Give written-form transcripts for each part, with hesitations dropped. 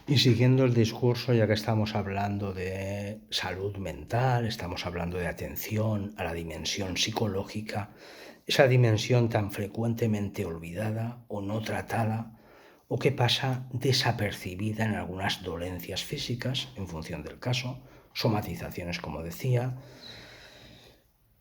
Y siguiendo el discurso, ya que estamos hablando de salud mental, estamos hablando de atención a la dimensión psicológica, esa dimensión tan frecuentemente olvidada o no tratada, o que pasa desapercibida en algunas dolencias físicas, en función del caso, somatizaciones, como decía,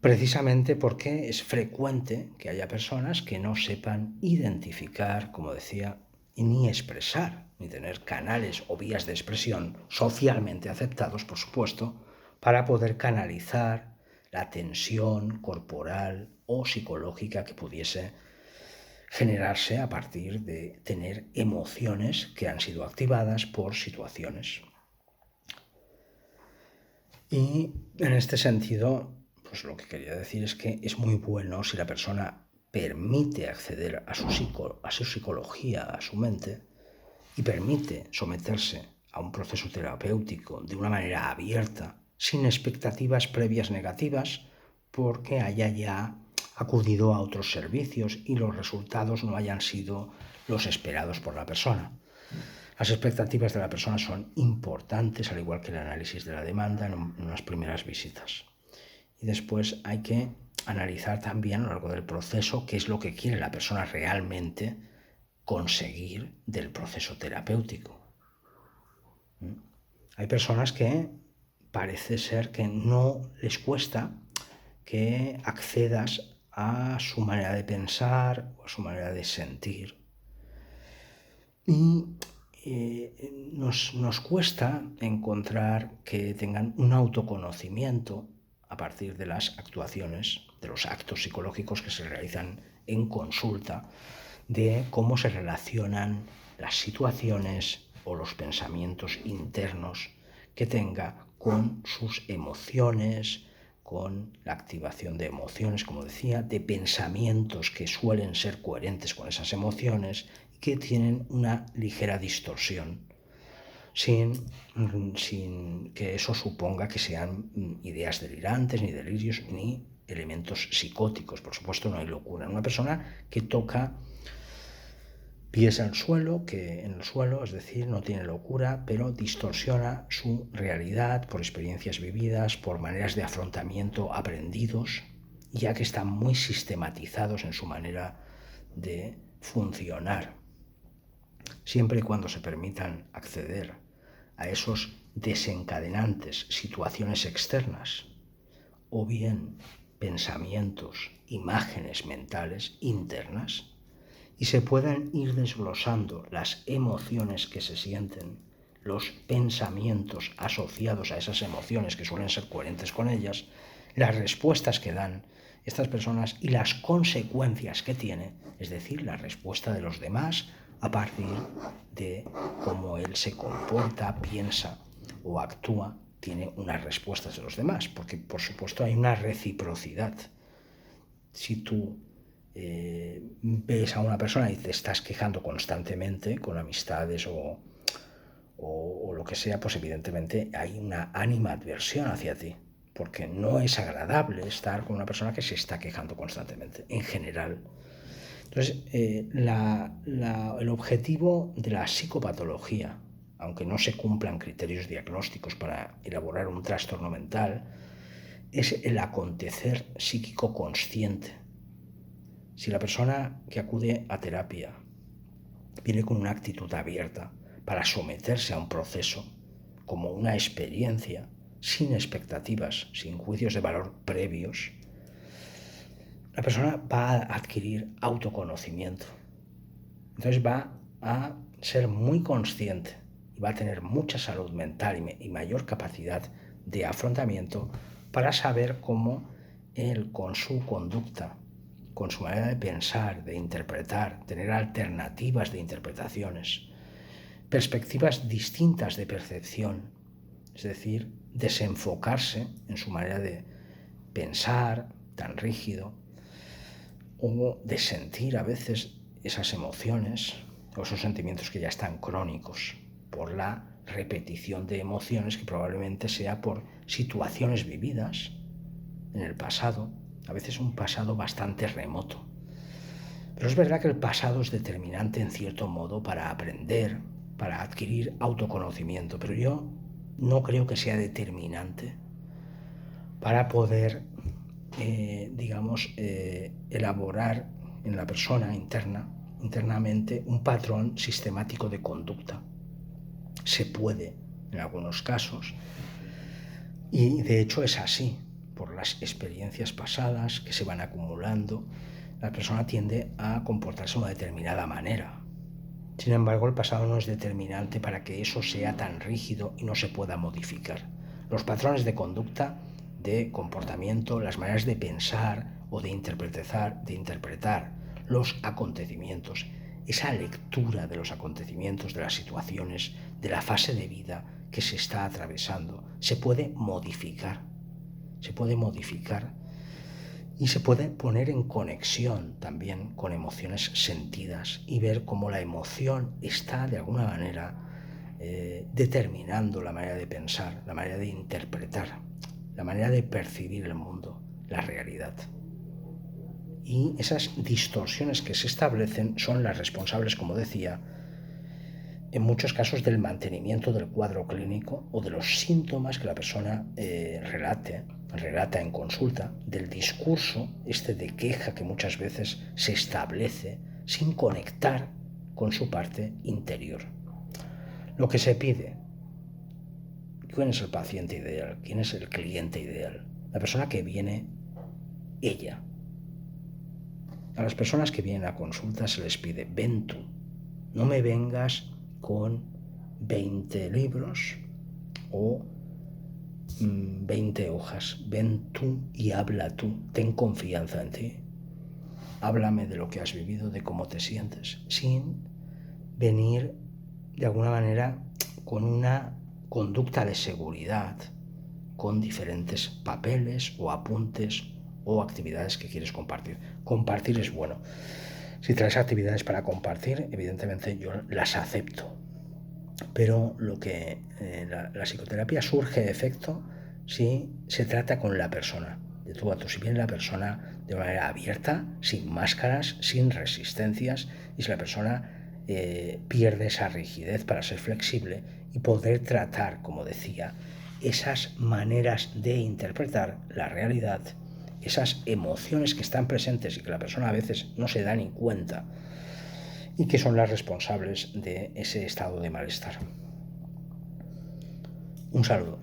precisamente porque es frecuente que haya personas que no sepan identificar, como decía, ni expresar, ni tener canales o vías de expresión socialmente aceptados, por supuesto, para poder canalizar la tensión corporal o psicológica que pudiese generarse a partir de tener emociones que han sido activadas por situaciones. Y en este sentido, pues lo que quería decir es que es muy bueno si la persona permite acceder a su psicología, a su mente, y permite someterse a un proceso terapéutico de una manera abierta, sin expectativas previas negativas, porque haya ya acudido a otros servicios y los resultados no hayan sido los esperados por la persona. Las expectativas de la persona son importantes, al igual que el análisis de la demanda en unas primeras visitas. Y después hay que analizar también a lo largo del proceso qué es lo que quiere la persona realmente conseguir del proceso terapéutico. Hay personas que parece ser que no les cuesta que accedas a su manera de pensar o a su manera de sentir. Y nos cuesta encontrar que tengan un autoconocimiento a partir de las actuaciones, de los actos psicológicos que se realizan en consulta, de cómo se relacionan las situaciones o los pensamientos internos que tenga con sus emociones, con la activación de emociones, como decía, de pensamientos que suelen ser coherentes con esas emociones y que tienen una ligera distorsión, sin que eso suponga que sean ideas delirantes, ni delirios, ni elementos psicóticos. Por supuesto, no hay locura. Una persona que toca pies al suelo, que en el suelo, es decir, no tiene locura, pero distorsiona su realidad por experiencias vividas, por maneras de afrontamiento aprendidos, ya que están muy sistematizados en su manera de funcionar. Siempre y cuando se permitan acceder a esos desencadenantes, situaciones externas, o bien pensamientos, imágenes mentales internas, y se puedan ir desglosando las emociones que se sienten, los pensamientos asociados a esas emociones que suelen ser coherentes con ellas, las respuestas que dan estas personas y las consecuencias que tiene, es decir, la respuesta de los demás a partir de cómo él se comporta, piensa o actúa, tiene unas respuestas de los demás, porque por supuesto hay una reciprocidad. Si tú ves a una persona y te estás quejando constantemente con amistades o lo que sea, pues evidentemente hay una animadversión hacia ti, porque no es agradable estar con una persona que se está quejando constantemente, en general. Entonces, el objetivo de la psicopatología, aunque no se cumplan criterios diagnósticos para elaborar un trastorno mental, es el acontecer psíquico consciente. Si la persona que acude a terapia viene con una actitud abierta para someterse a un proceso como una experiencia, sin expectativas, sin juicios de valor previos, la persona va a adquirir autoconocimiento. Entonces va a ser muy consciente y va a tener mucha salud mental y mayor capacidad de afrontamiento para saber cómo él, con su conducta, con su manera de pensar, de interpretar, tener alternativas de interpretaciones, perspectivas distintas de percepción, es decir, desenfocarse en su manera de pensar tan rígido o de sentir a veces esas emociones o esos sentimientos que ya están crónicos por la repetición de emociones que probablemente sea por situaciones vividas en el pasado, a veces un pasado bastante remoto. Pero es verdad que el pasado es determinante en cierto modo para aprender para adquirir autoconocimiento, pero yo no creo que sea determinante para poder, elaborar en la persona internamente un patrón sistemático de conducta. Se puede en algunos casos, y de hecho es así, por las experiencias pasadas que se van acumulando, la persona tiende a comportarse de una determinada manera. Sin embargo, el pasado no es determinante para que eso sea tan rígido y no se pueda modificar. Los patrones de conducta, de comportamiento, las maneras de pensar o de interpretar los acontecimientos, esa lectura de los acontecimientos, de las situaciones, de la fase de vida que se está atravesando, se puede modificar. Y se puede poner en conexión también con emociones sentidas y ver cómo la emoción está de alguna manera determinando la manera de pensar, la manera de interpretar, la manera de percibir el mundo, la realidad. Y esas distorsiones que se establecen son las responsables, como decía, en muchos casos del mantenimiento del cuadro clínico o de los síntomas que la persona relata en consulta, del discurso de queja que muchas veces se establece sin conectar con su parte interior. Lo que se pide, ¿quién es el paciente ideal? ¿Quién es el cliente ideal? La persona que viene, ella. A las personas que vienen a consulta se les pide, ven tú, no me vengas con 20 libros o 20 hojas. Ven tú y habla tú. Ten confianza en ti. Háblame de lo que has vivido, de cómo te sientes, sin venir de alguna manera con una conducta de seguridad, con diferentes papeles o apuntes o actividades que quieres compartir. Compartir es bueno. Si traes actividades para compartir, evidentemente yo las acepto. Pero la psicoterapia surge efecto si se trata con la persona, de tú a tú. Si viene la persona de manera abierta, sin máscaras, sin resistencias, y si la persona pierde esa rigidez para ser flexible y poder tratar, como decía, esas maneras de interpretar la realidad, esas emociones que están presentes y que la persona a veces no se da ni cuenta y que son las responsables de ese estado de malestar. Un saludo.